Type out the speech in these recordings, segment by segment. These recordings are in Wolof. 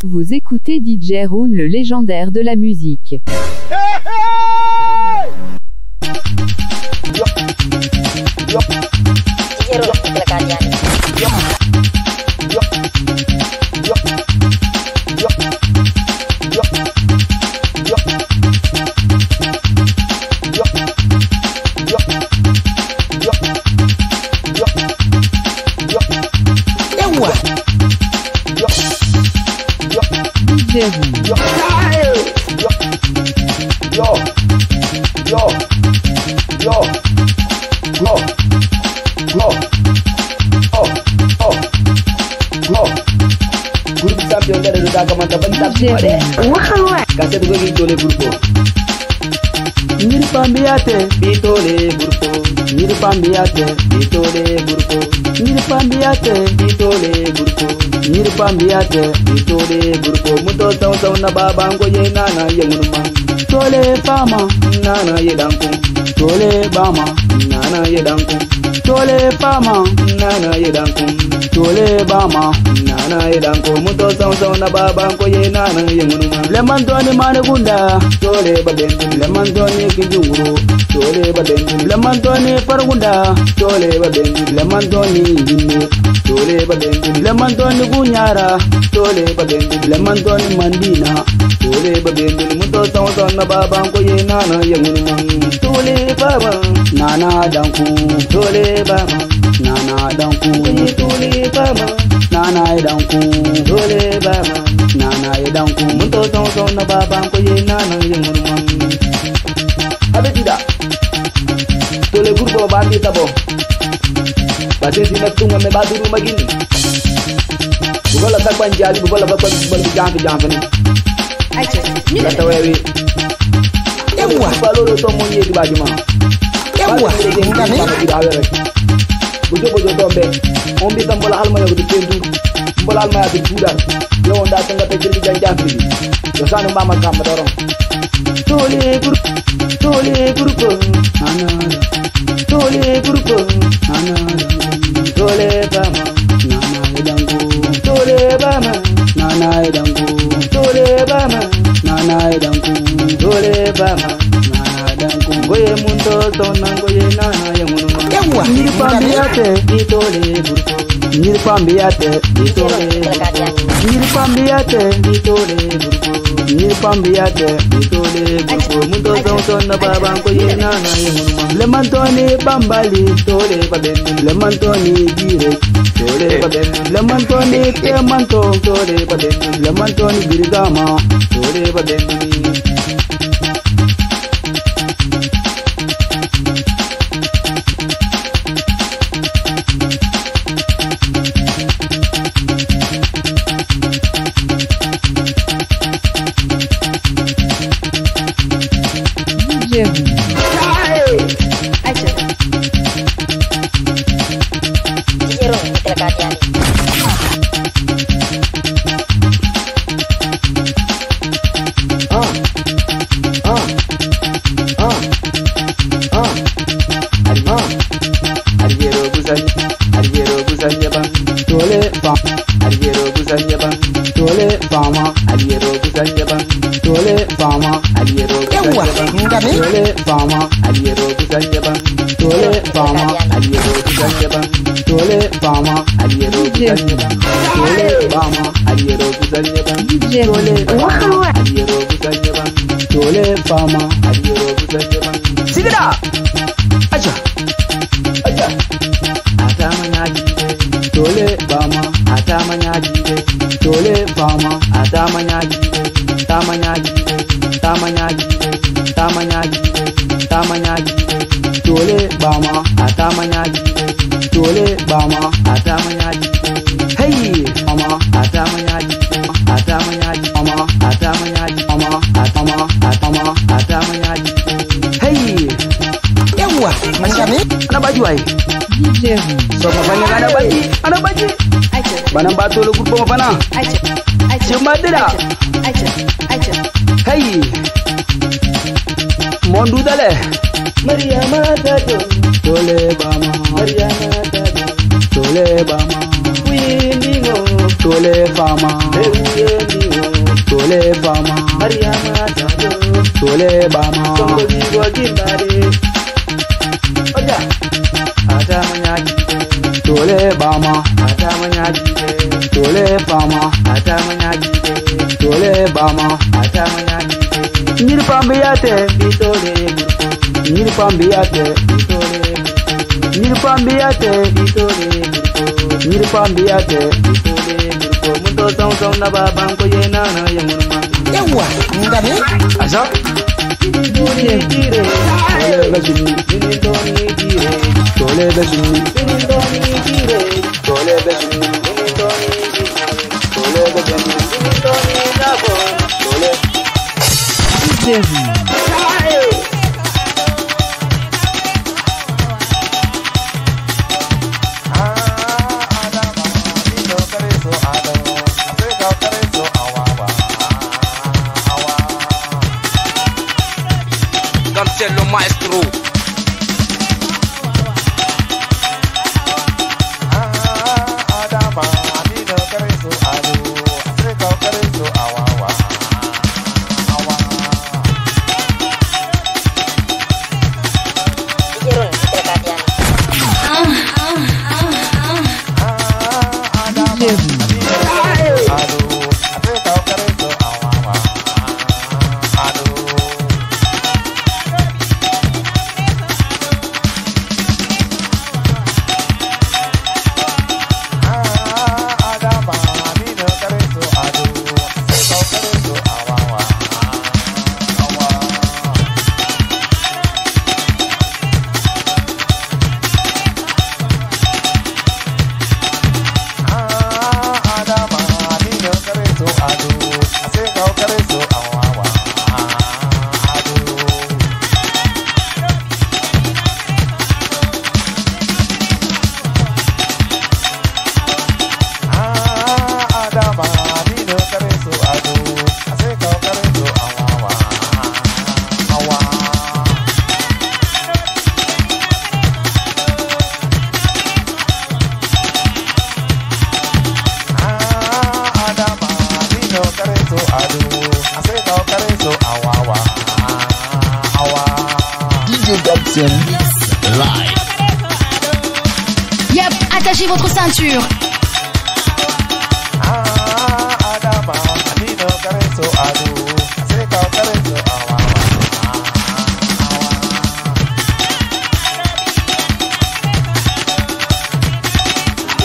Vous écoutez DJ Rune, le légendaire de la musique. Nirpambiate, bitole burpo. Nirpambiate, bitole burpo. Nirpambiate, bitole burpo. Nirpambiate, bitole burpo. Muto saw na babango ye nana ye munuma. Tole fama, nana ye danku. Tole bama, nana ye danku. Tole fama, nana ye danku. Tole bama, nana ye danku. Muto saw na babango ye nana ye munuma. Lemantoni manegunda, tole badendu. Lemantoni kijuru, tole badendu. Lemantoni fargunda, tole badendu. Lemantoni jinne, tole badendu. Lemantoni gunyara, tole badendu. Lemantoni mandina, tole badendu. Muto saw na babango ye nana ye munuma. Tole baba, nana danku. Tole baba, nana danku. Tole baba, nana danku. Tole baba, nana danku. Muto saw na babango ye nana ye munuma. Abetida, tole gurbo bandi tabo. Basi sinaptunga me baduru magini. Bukola takwanjali, bukola bakwan jampi. Aicha, Nila tawewi. Ewa. Balolo to monye di bajuma. Ewa. Ngame. Bujo tombe. Ombi tambola alma yo di pendu. Mbola alma ya di budan. Yo onda tanga te jeli jampi. Yo sanu mama kam dorong. Tole grupo. Ana. Tole grupo. Ana. Tole bama. Nana edangu. Tole bama. Nana edangu. Tole bama. Nana edangu. Tole bama. Nana edangu. Goye mundo tona goye nana ye munuma. Ewa. Nirpambiate bitole grupo. Nirpambiate bitole grupo. Nirpambiate bitole grupo. Nirpambiate bitole grupo. Mundo saw na babango ye nana ye munuma. Lemantoni bambali tole badendu. Lemantoni gire tole badendu. Lemantoni temanto tole badendu. Lemantoni birgama tole badendu. DJ Rune. Aicha. Jiro, kecelakaan. Ariero guzanya bang. Tole fam. Ariero guzanya bang. Tole fama. Ariero guzanya bang. Tole fama. Ariero Ewa. guzanya bang. Ngame. Tole fama. Ariero guzanya bang. Tole fama. Ariero guzanya bang. Tole fama. Ariero guzanya bang. Tole fama. Ariero guzanya bang. DJ Tole Rune. fama. Ariero guzanya bang. Tole fama. Ariero guzanya bang. Sigida. Aja. Atamanyajibe. Tole fama. Atamanyajibe. Tole fama. Atamanyajibe. Tamanyajibe. Tole bama. Atamanyajibe. Tole bama. Atamanyajibe. Hey, mama. Atamanyajibe. Mama. Atamanyajibe. Hey. Ewa. Ngame. Ana baju ai. DJ Rune. So mafanya ana baji. Aicha. Bana batolo grupo mafana. Aicha. Aicha. Chumadira. Aicha. Hey. Mondu dale. Mariama Dado. Tole bama. Mariama Dado. Tole bama. Windigo. Tole fama, tole fama, Mariama Jado, tole bama, Songo Vigo Gimbare, Oja, Atamanyaki, tole bama, Atamanyaki, tole fama, Atamanyaki, tole bama. Atamanyaki, Nirpambiate, Bitole, nirpambiate, Bitole, nirpambiate, Bitole, nirpambiate. Mundo song song na babanko yena na yamurma. Yawa, ngame? Asa, Duni jire, tole bashini, duni doni jire, tole bashini, duni doni jire, tole bashini, duni doni jire, tole bashini, duni doni nabo. tole. Cancelo maestro. Dijeron terkadang. Yep, attachez votre ceinture.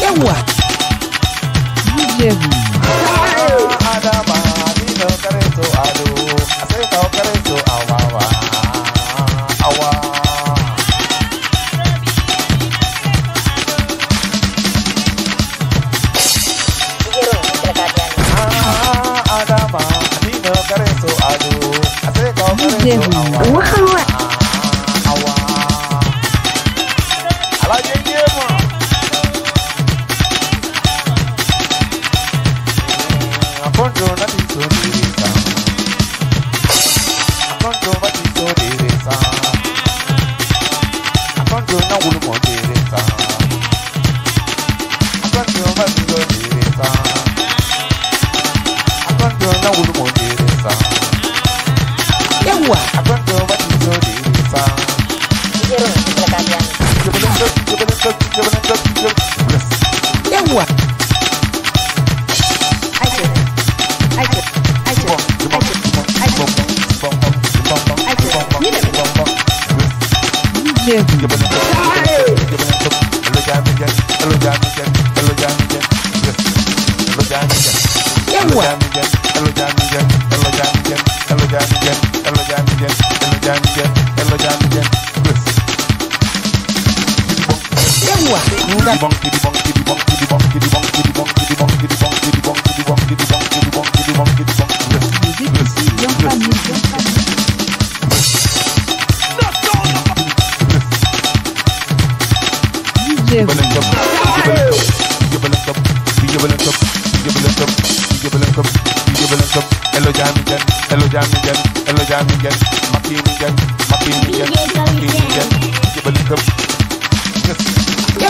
Yawa, dijeron terkadang. Yawa, dijeron terkadang. Yawa,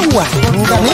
yawa, yawa, ngame? Yawa, ngame?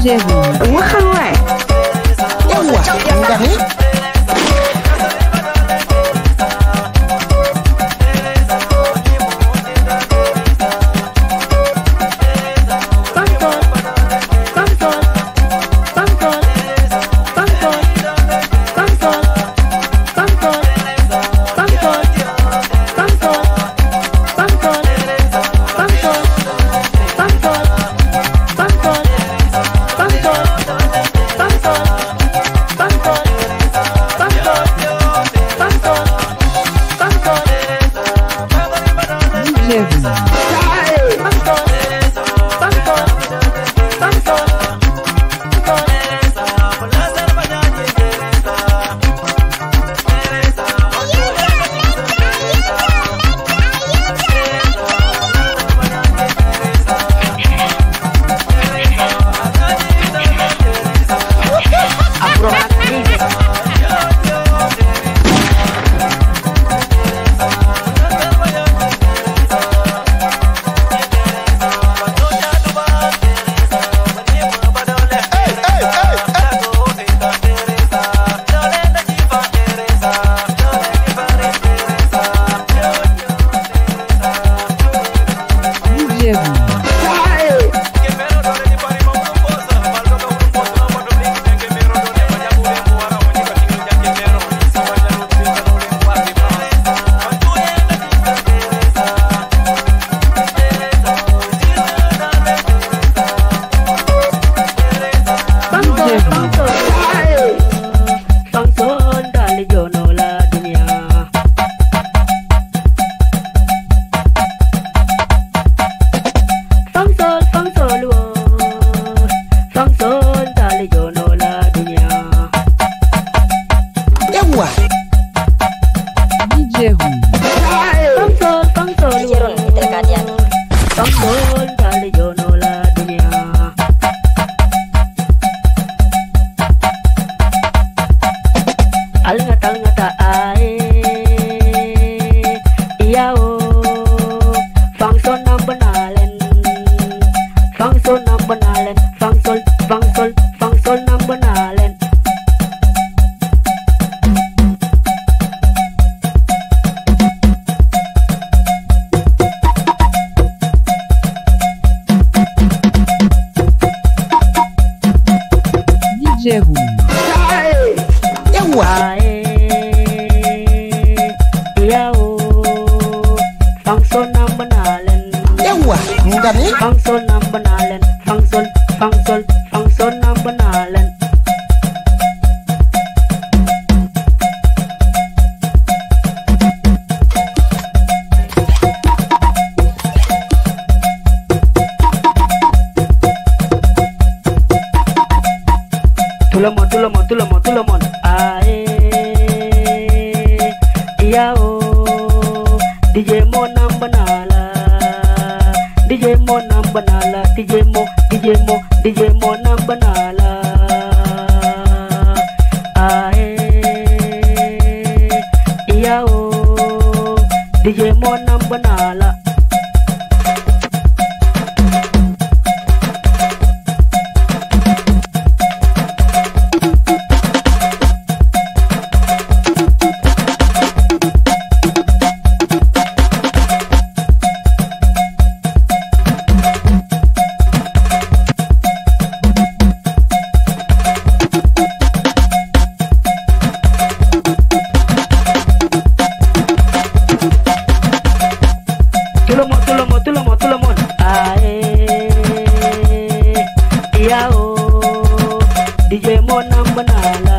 DJ Rouge. waxal waay yawa nga ni DJ Rouge. yawa yawa nga ni Tulamon ae yao DJ Mo nambanala DJ Mo nambanala DJ Mo nambanala ae yao DJ Mo nambanala Tulamon ae yao DJ Mo nambanala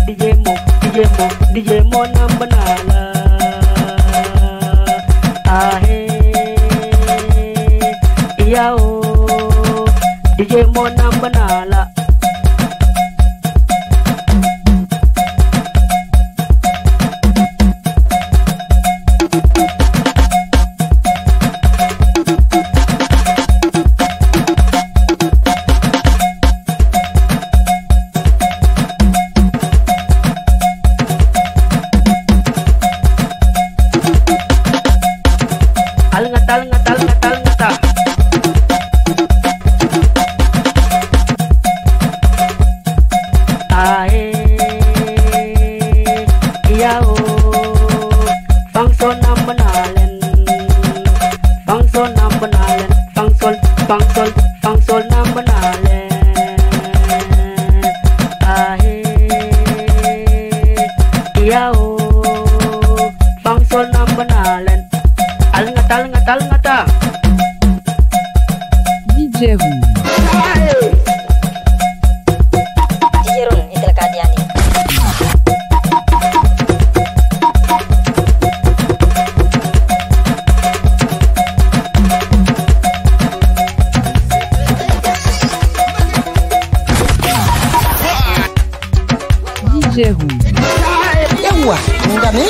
DJ Mo nambanala ae yao DJ Mo nambanala Alngata Fangson nambanalen. Fangson nambanalen. Fangsol nambanalen. Ahe. Iyao. Fangsol nambanalen. Alngata. DJ Room. DJ Room itel kadiani. DJ Room. Ewa, ngani?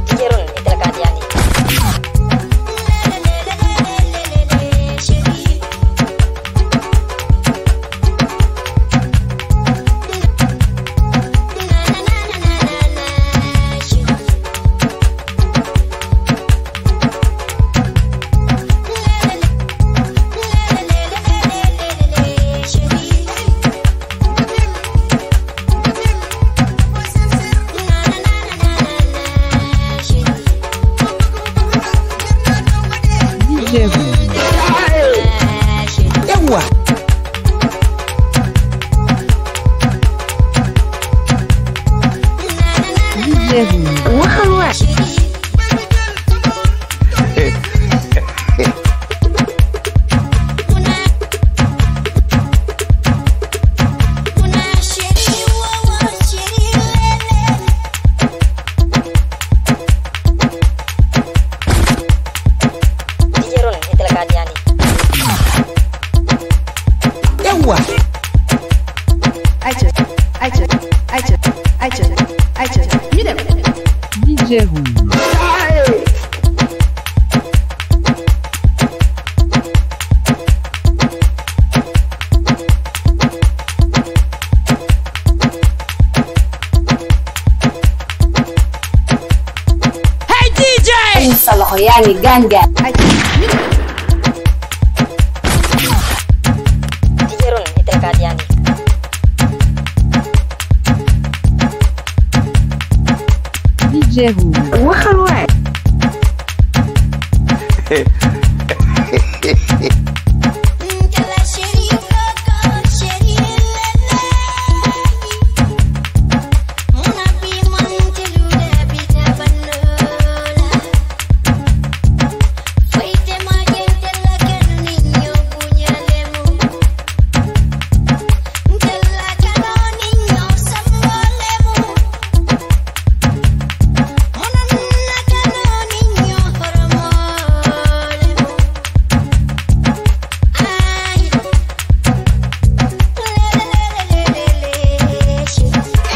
DJ Room itel kadiani. DJ Room. Ewa, DJ Room. DJ Room itel kadiani. ewa, DJ Room. Salah yani ganga. DJ Room itel kadiani. DJ Room.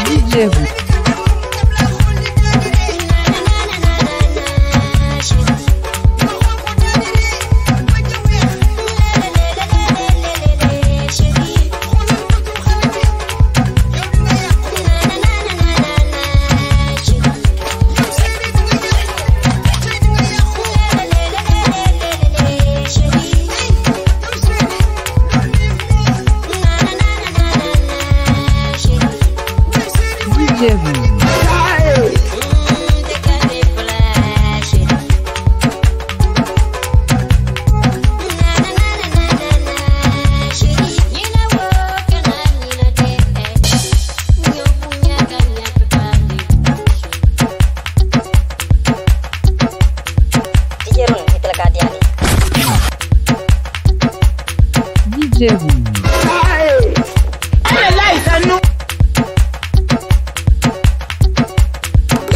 DJ Room. DJ Room. DJ Room itel kadiani. DJ Room.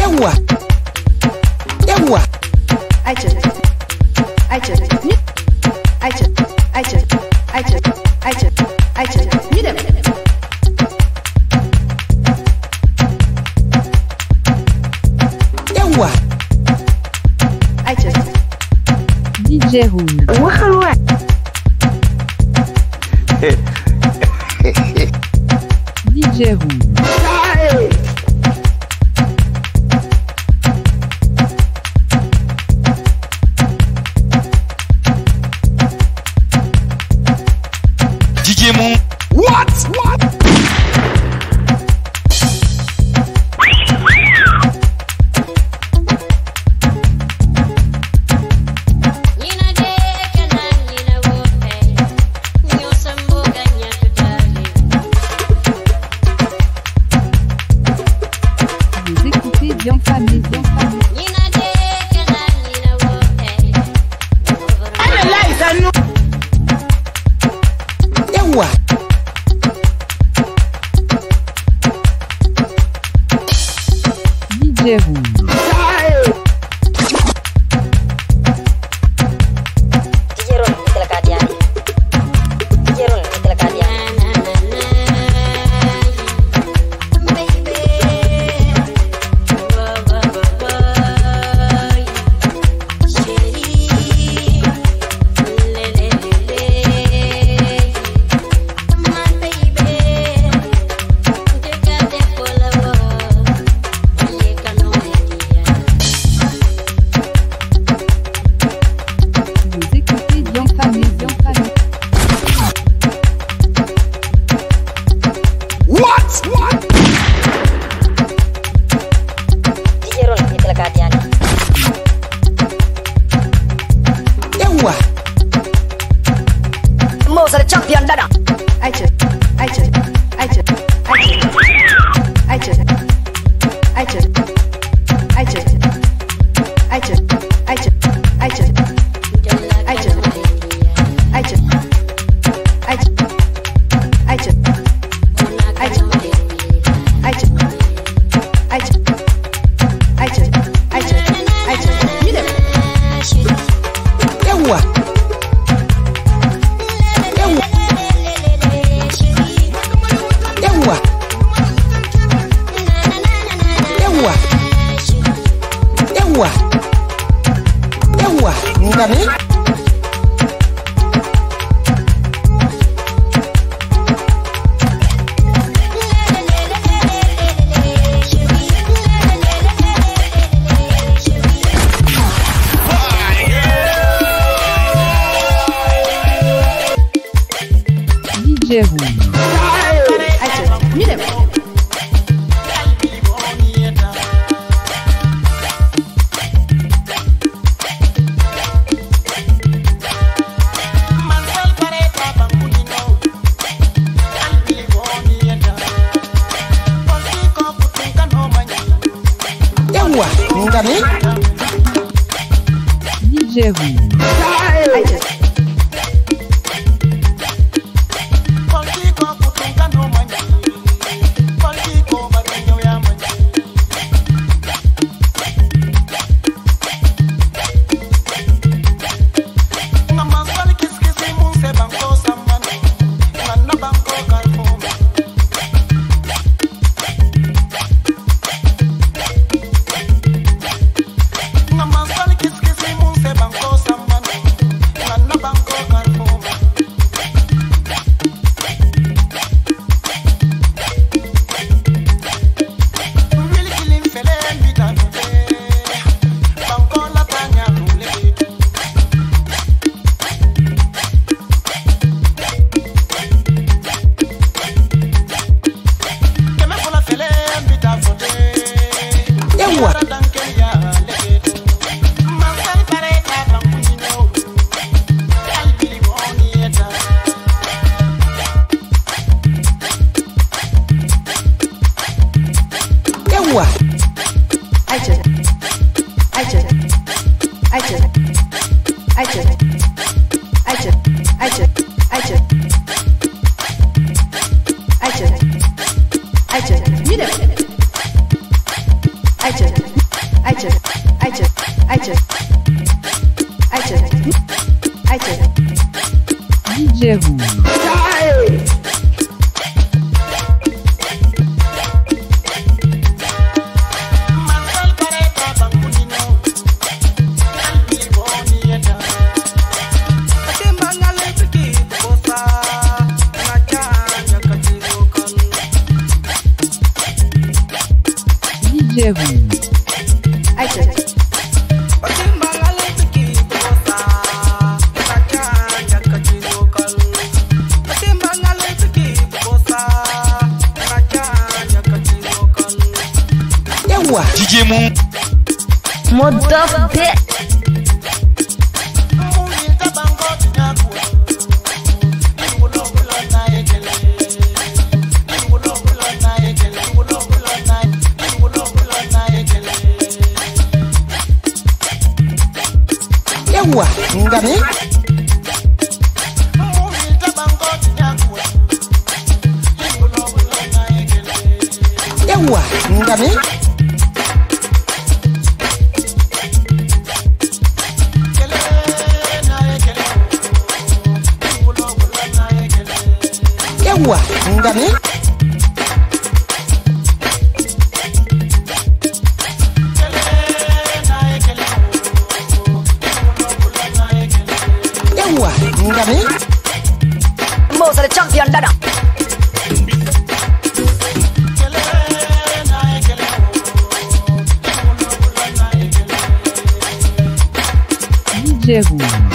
ewa, ewa, DJ Room. DJ Room. DJ Moon. what? Yawa. DJ Rouge. DJ Rouge. DJ Rouge. DJ Rouge. DJ Moon. Ewa, ngame. Ewa, ngame. Ewa, ngame. Ewa, ngame. Most of the champion, Dada. DJ Rouge.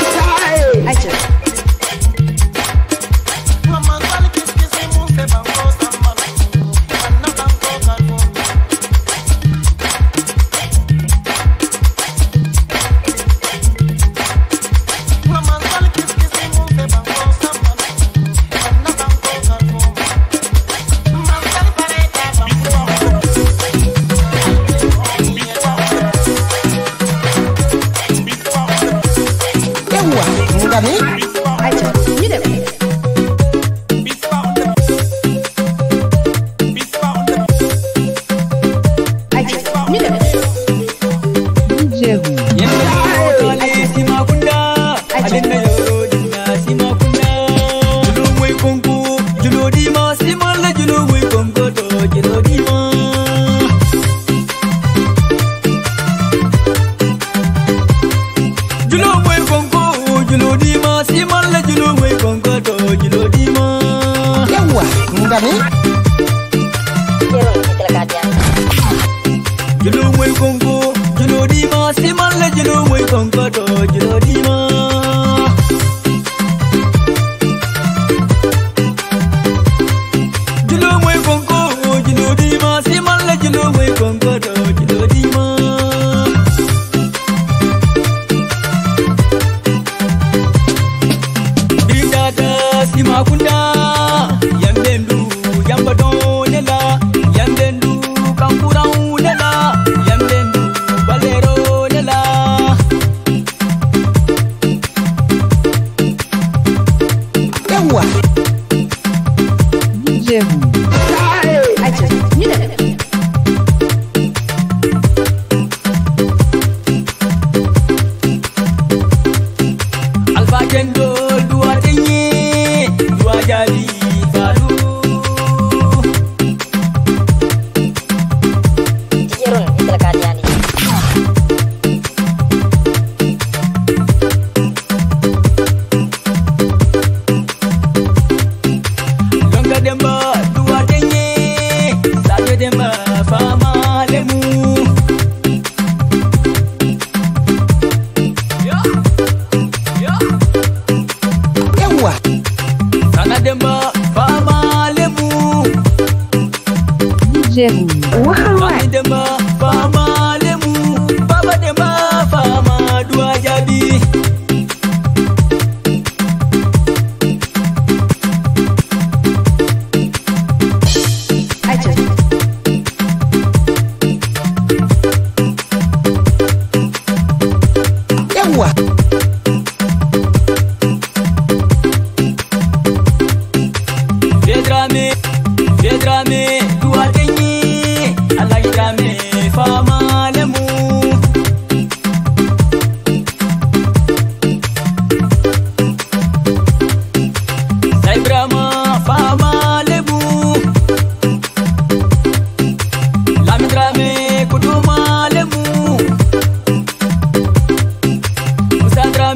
Sandra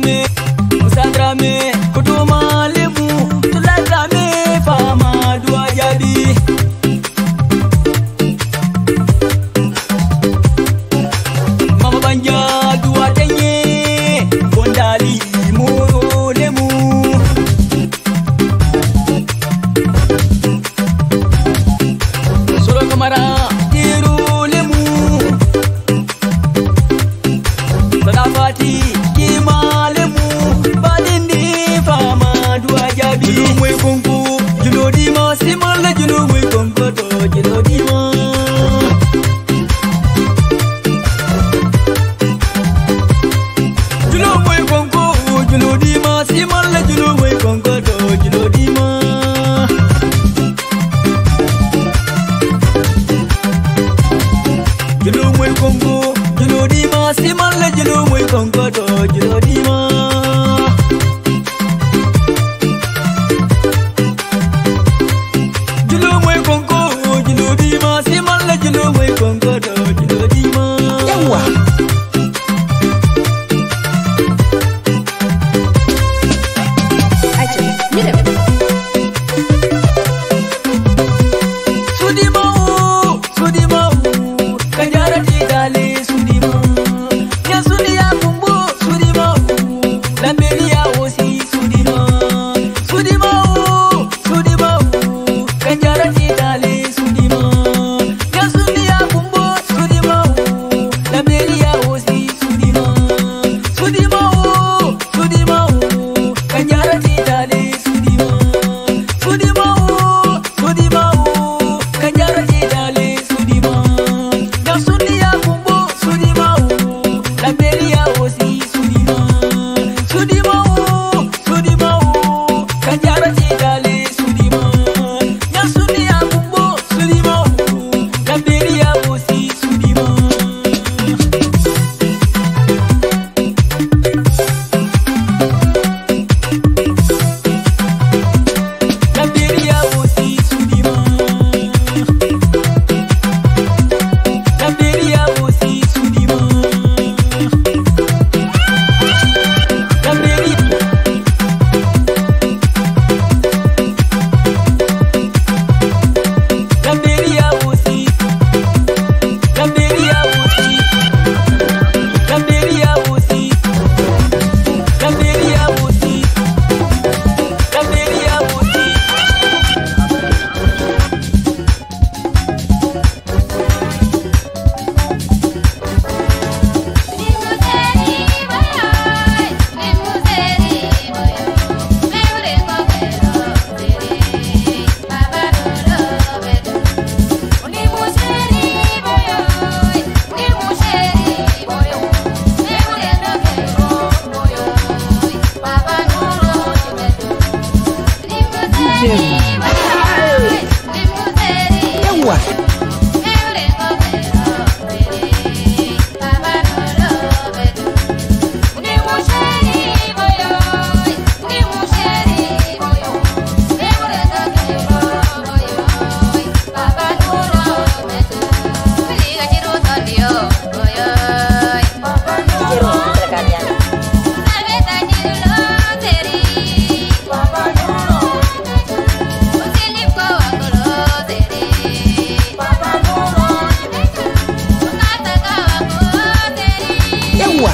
Ewa.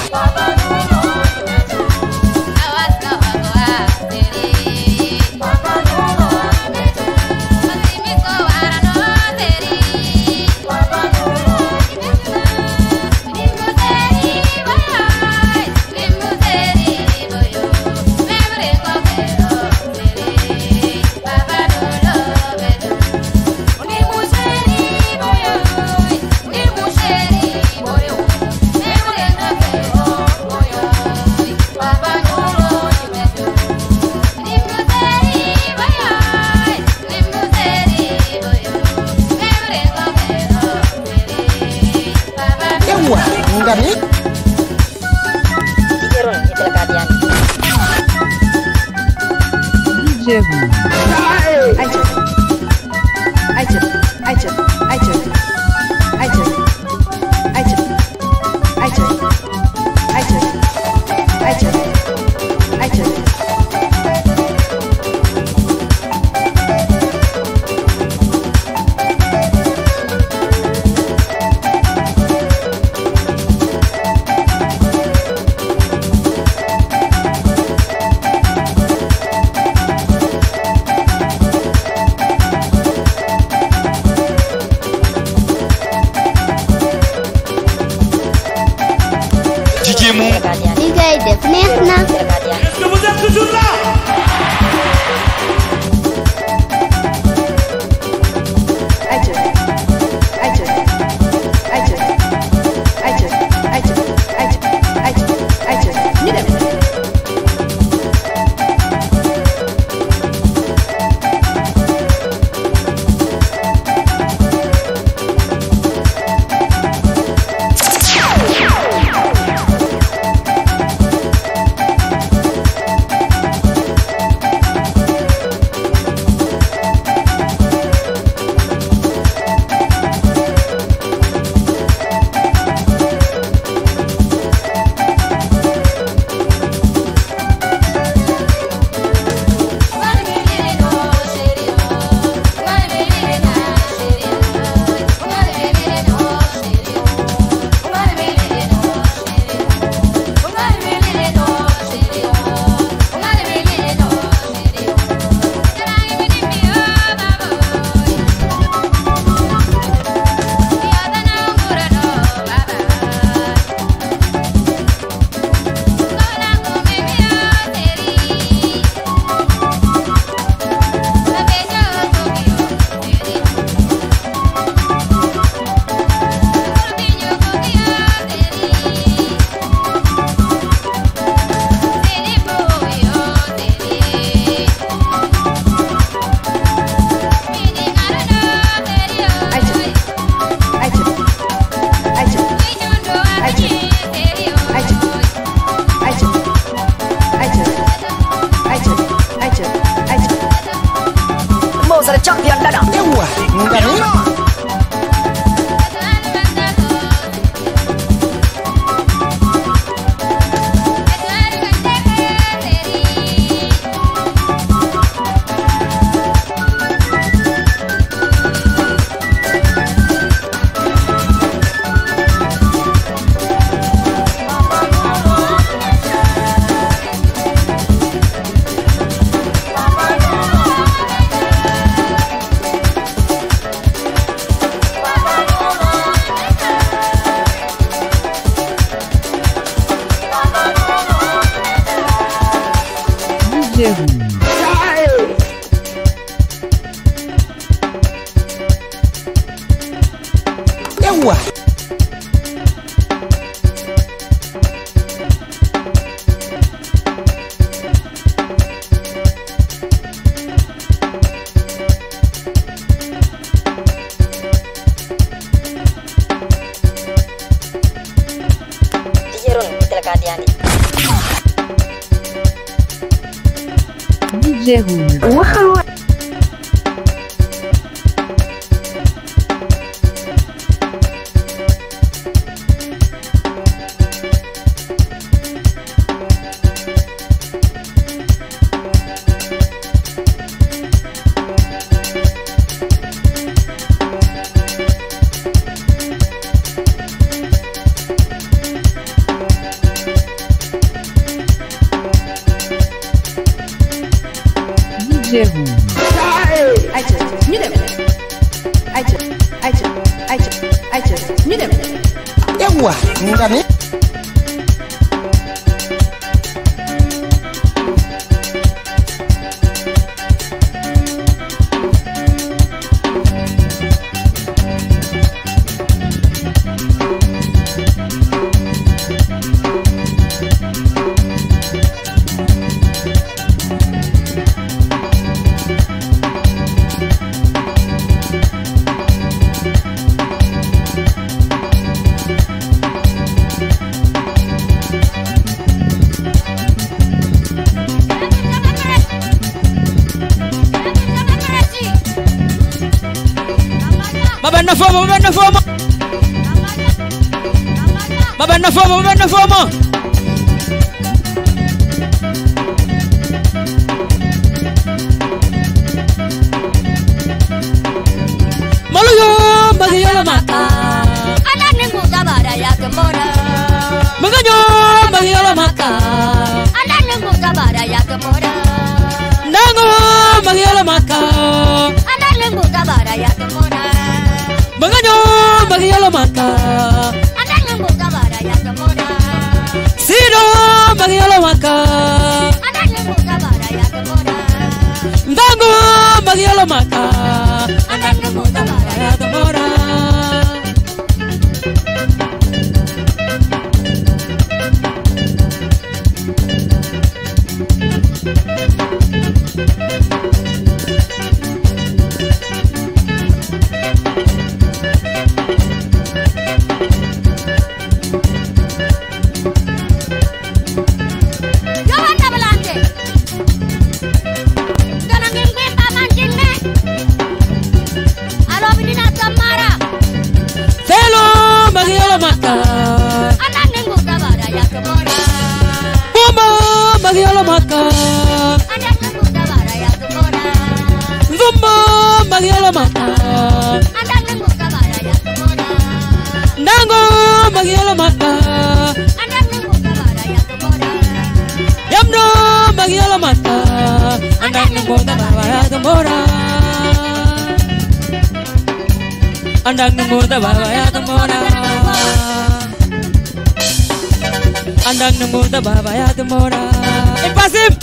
Ngami? Dijerun itilaka diani. Dijerun. Liggéey def neex na. Est-ce que vous êtes toujours là? Champion Dada. Ewa. Ngami? Ewa. Dijerun itilaka diani. Dijerun. DJ Roux. Ewa, ngami. Mabana fomo. Maluyo magiyala maka. Anak nengku kabara ya kemora. Maganyo magiyala maka. Anak nengku kabara ya kemora. Nango magiyala maka. Anak nengku kabara ya kemora. Maganyo magiyala maka. Anak nengku kabara ya kemora. Sino magiyala maka. Anak nengku kabara ya kemora. Nango magiyala maka. Anak nengku kabara ya kemora. Magiyala maka. Anak nengku kabara ya kemora. Zumba magiyala maka. Anak nengku kabara ya kemora. Nango magiyala maka. Anak nengku kabara ya kemora. Yamno magiyala maka. Anak nengku kabara ya kemora. Anak nengku kabara ya kemora. Anak nengku kabara ya kemora. Ipasim.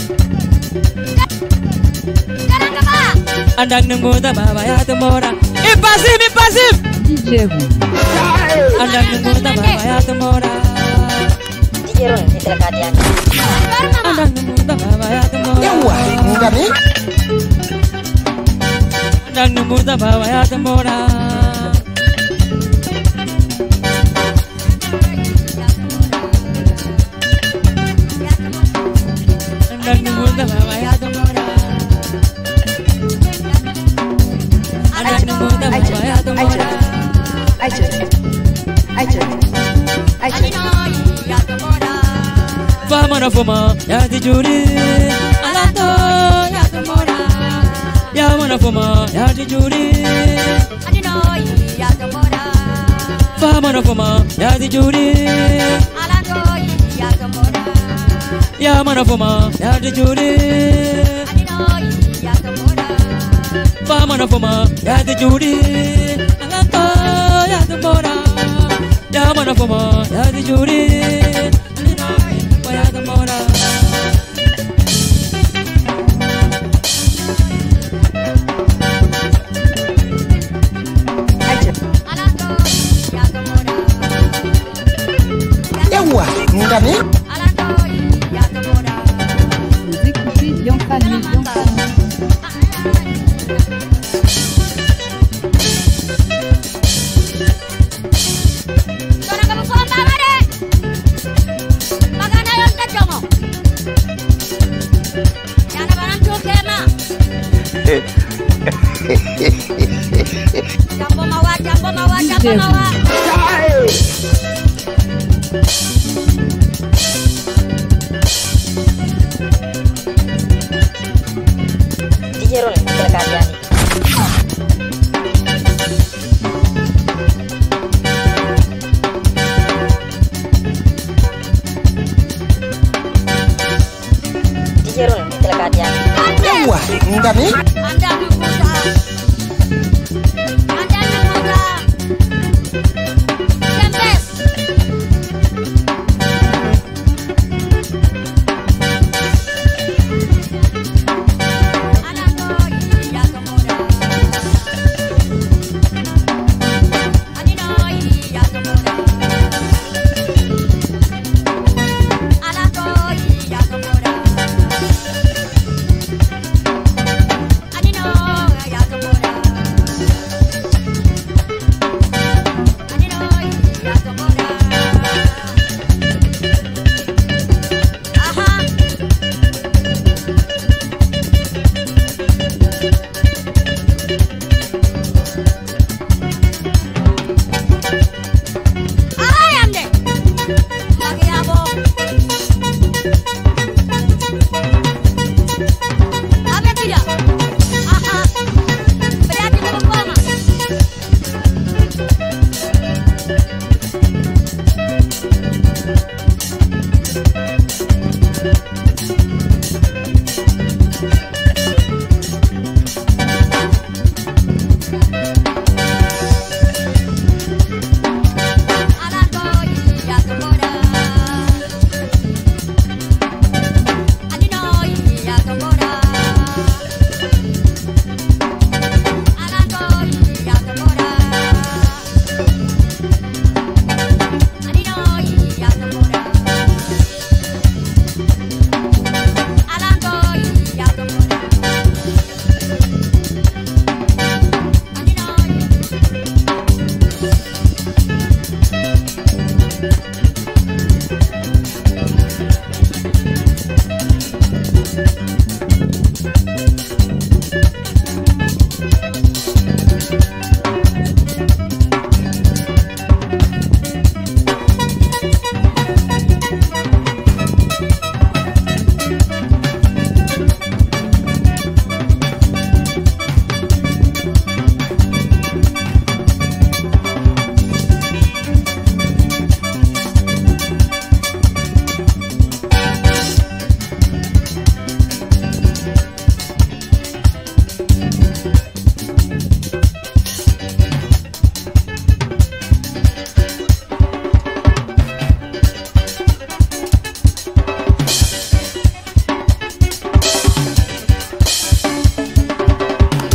Anak nengku kabara ya kemora. Ipasim. DJ Roux. Anak nengku kabara ya kemora. DJ Roux Mitra Kadiani. Anak nengku kabara ya kemora. Ewa, ngami. Anak nengku kabara ya kemora. Anak nengku kabara ya kemora. Anak nengku kabara ya kemora. Fama na fama ya tijuri. Alato ya kemora. Ya mana fama ya tijuri. Fama na fama ya tijuri. Ya mana fama ya tijuri. Fama na fama ya tijuri. Alato ya kemora. Ya mana fama ya tijuri. Ya kemora. Ewa, ngami. Vous écoutez Bianca Bianca. DJ Roux. DJ Roux Mitra Kadiani. DJ Roux Mitra Kadiani. Ewa, ngami. Andang muda. Andang muda. Kempes.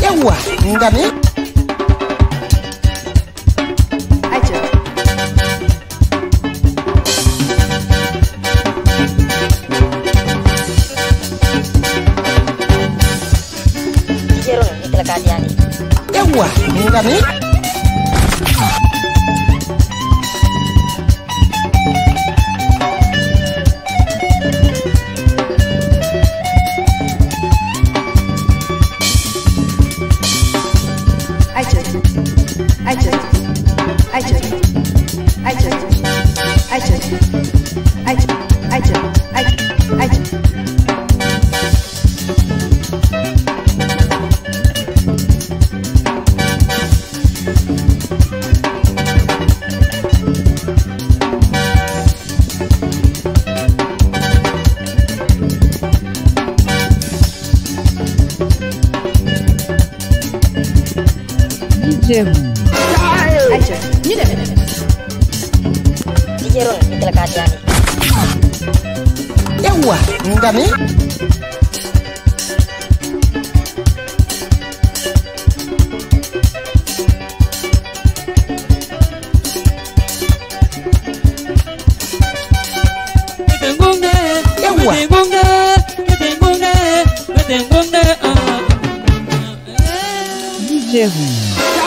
Ewa, ngami. Dijeron itulah keadaan ini. Ewa, ngami. Dijeron itulah keadaan ini. Ewa, ngami. DJ Roux.